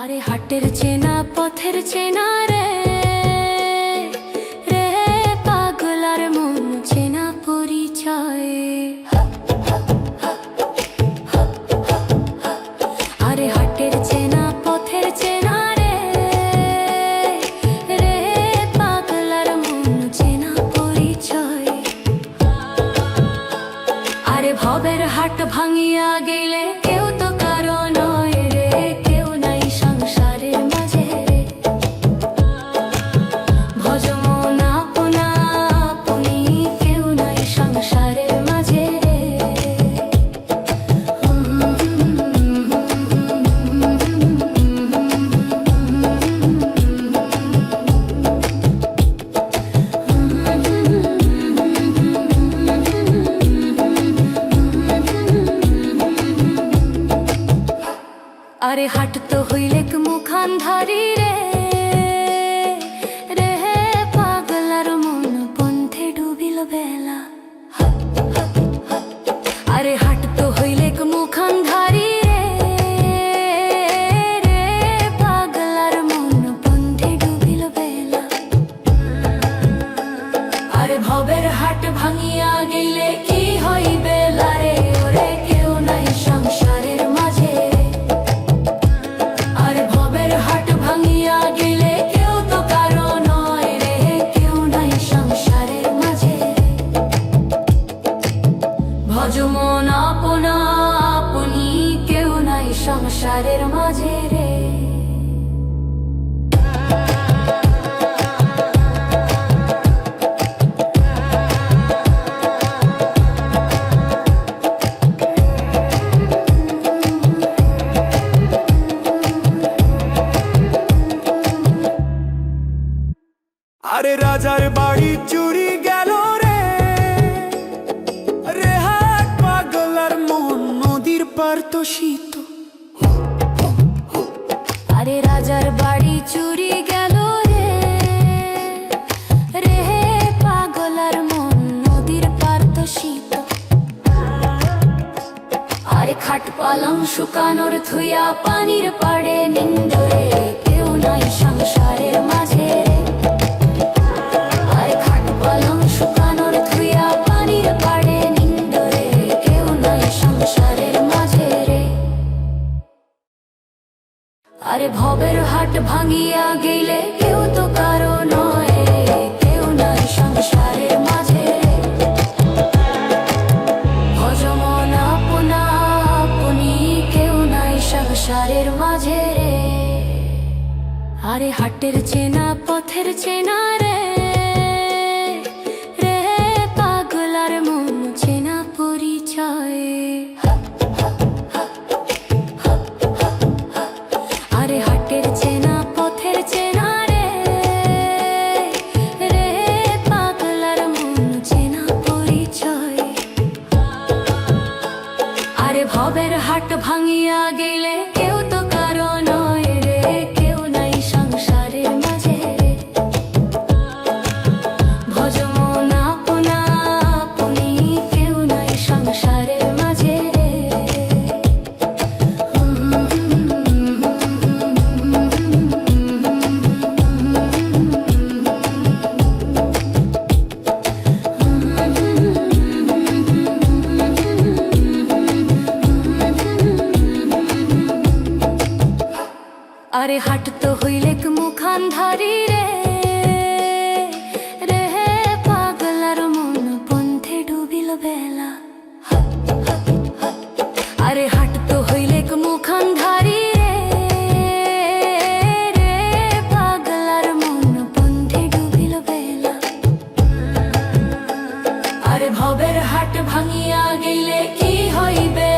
আরে হাটের চেনা পথের চেনা রে রে পাগলার মন চেনা পরিচয়। আরে হাটের চেনা পথের চেনা রে রে পাগলার মন চেনা পরিচয়। আরে ভবের হাট ভাঙিয়া গেলে কেউ তো কারো নয় রে, কেউ নাই সংসারের মাঝে রে। ভজ মন আপনা আপনি, কেউ নাই সংসারের মাঝে রে। আরে হাট তো হইলেক মুখান্ধারি রে রে পাগলার মন পন্থে ডুবিল বেলা। আরে হাট তো হইলেক মুখান্ধারি রে রে পাগলার মন পন্থে ডুবিল বেলা। আরে ভবের হাট ভাঙিয়া গেলে কি হইবে লারে ওরে, কেউ নাই সংসারের মাঝে। হাট ভাঙিয়া গেলে কেউ তো কারো নয় রে, কেউ নাই সংসারের মাঝে। ভজ মন আপনা আপনি, কেউ নাই সংসারের মাঝে রে। আরে রাজার বাড়ি চুরি গেল রে রে হাট পাগলার মন নদীর পার তো শীত। আরে রাজার বাড়ি চুরি গেল রে রে পাগলার মন নদীর পার তো শীত। আরে খাট পালং শুকানোর থুইয়া পানির পাড়ে নিন্দরে, কেউ নাই সংসারের মাঝে। শুকানোর থুইয়া পানির পাড়ে নিন্দরে, কেউ নাই সংসারের মাঝে রে। আরে ভবের হাট ভাঙিয়া গেলে কেউ তো কারো নয় রে, কেউ নাই সংসারের মাঝে। ভজ মন আপনা আপনি, কেউ নাই সংসারের মাঝে রে। আরে হাটের চেনা পথের চেনা রে পাগলার মন চেনা পরিচয়। আরে হাটের চেনা পথের চেনা রে রে পাগলার মন চেনা পরিচয়। আরে ভবের হাট ভাঙিয়া গেলে কেউ তো কারো নয় রে, কেউ নাই সংসারের মাঝে রে। ভজ মন আপনা আপনি, কেউ নাই সংসারের মাঝে রে। আরে হাট তো হইলেক মুখান্ধারি রে রে পাগলার মন পন্থে ডুবিল বেলা। আরে হাট তো হইলেক মুখান্ধারি রে রে পাগলার মন পন্থে ডুবিল বেলা। আরে ভবের হাট ভাঙিয়া গেলে কি হইবে